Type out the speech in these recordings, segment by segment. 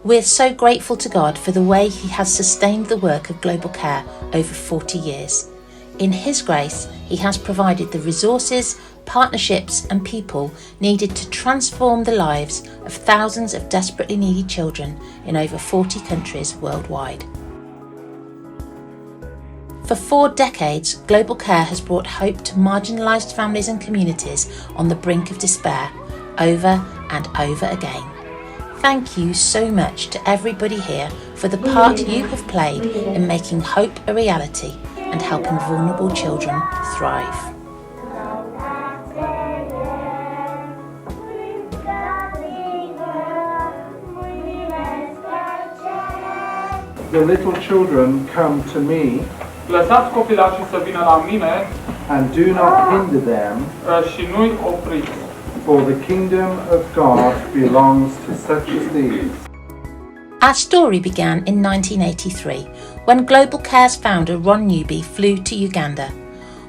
We're so grateful to God for the way He has sustained the work of Global Care over 40 years. In His grace, He has provided the resources, partnerships and people needed to transform the lives of thousands of desperately needy children in over 40 countries worldwide. For 4 decades, Global Care has brought hope to marginalised families and communities on the brink of despair, over and over again. Thank you so much to everybody here for the part you have played in making hope a reality and helping vulnerable children thrive. The little children come to me. Lăsați copilașii să vină la mine and do not hinder them, și nu-i opriți. For the kingdom of God belongs to such as these. Our story began in 1983 when Global Care's founder Ron Newby flew to Uganda.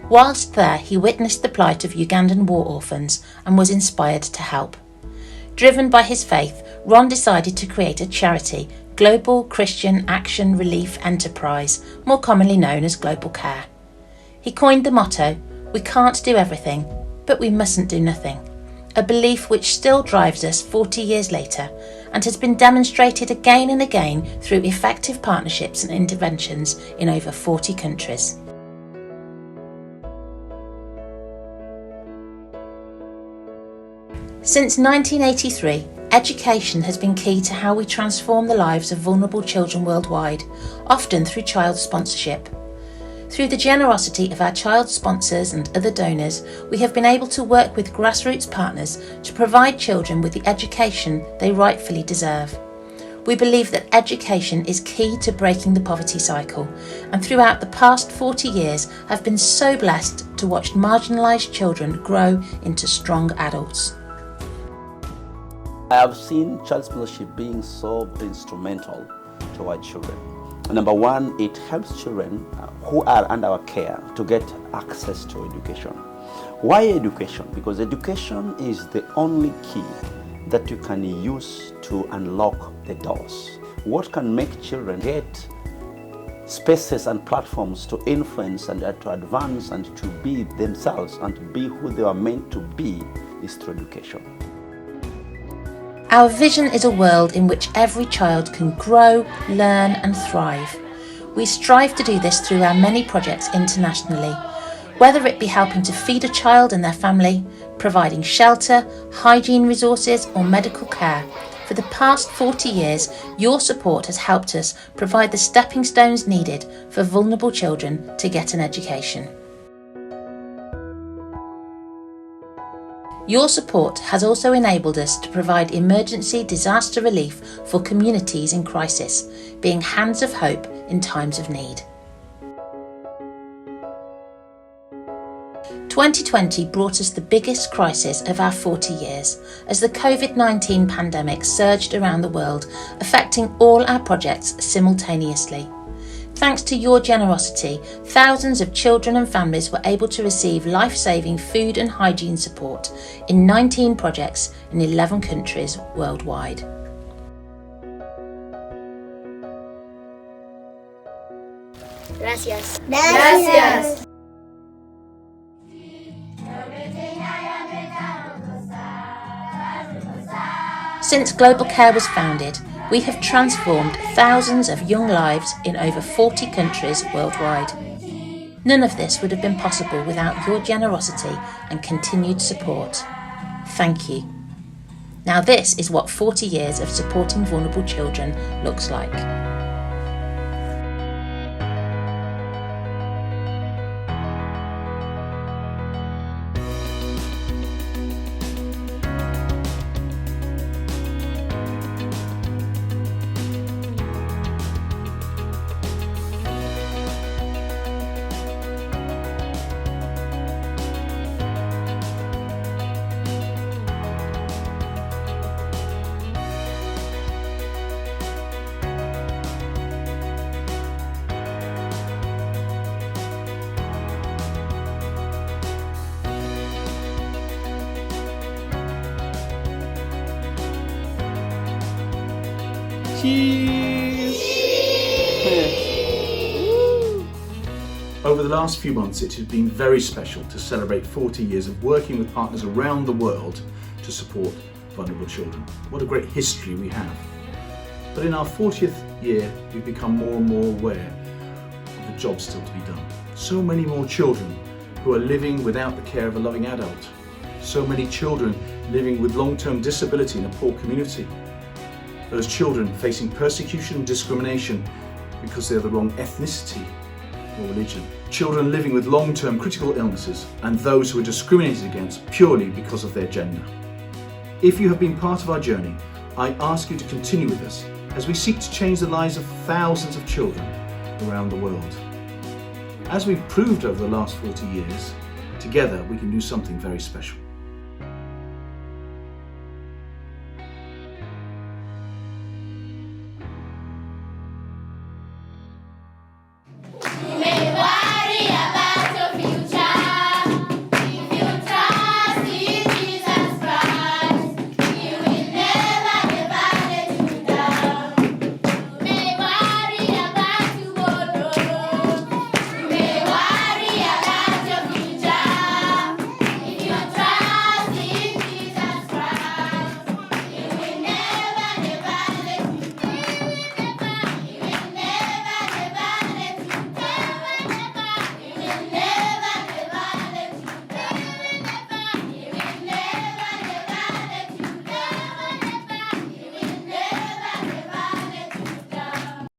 Whilst there, he witnessed the plight of Ugandan war orphans and was inspired to help. Driven by his faith, Ron decided to create a charity, Global Christian Action Relief Enterprise, more commonly known as Global Care. He coined the motto, "We can't do everything, but we mustn't do nothing," a belief which still drives us 40 years later and has been demonstrated again and again through effective partnerships and interventions in over 40 countries. Since 1983, education has been key to how we transform the lives of vulnerable children worldwide, often through child sponsorship. Through the generosity of our child sponsors and other donors, we have been able to work with grassroots partners to provide children with the education they rightfully deserve. We believe that education is key to breaking the poverty cycle, and throughout the past 40 years have been so blessed to watch marginalised children grow into strong adults. I have seen child sponsorship being so instrumental to our children. Number one, it helps children who are under our care to get access to education. Why education? Because education is the only key that you can use to unlock the doors. What can make children get spaces and platforms to influence and to advance and to be themselves and to be who they are meant to be is through education. Our vision is a world in which every child can grow, learn and thrive. We strive to do this through our many projects internationally, whether it be helping to feed a child and their family, providing shelter, hygiene resources or medical care. For the past 40 years, your support has helped us provide the stepping stones needed for vulnerable children to get an education. Your support has also enabled us to provide emergency disaster relief for communities in crisis, being hands of hope in times of need. 2020 brought us the biggest crisis of our 40 years as the COVID-19 pandemic surged around the world, affecting all our projects simultaneously. Thanks to your generosity, thousands of children and families were able to receive life-saving food and hygiene support in 19 projects in 11 countries worldwide. Gracias. Gracias. Since Global Care was founded, we have transformed thousands of young lives in over 40 countries worldwide. None of this would have been possible without your generosity and continued support. Thank you. Now this is what 40 years of supporting vulnerable children looks like. Cheers! Over the last few months, it has been very special to celebrate 40 years of working with partners around the world to support vulnerable children. What a great history we have. But in our 40th year, we've become more and more aware of the job still to be done. So many more children who are living without the care of a loving adult. So many children living with long-term disability in a poor community. Those children facing persecution and discrimination because they're the wrong ethnicity or religion. Children living with long-term critical illnesses, and those who are discriminated against purely because of their gender. If you have been part of our journey, I ask you to continue with us as we seek to change the lives of thousands of children around the world. As we've proved over the last 40 years, together we can do something very special.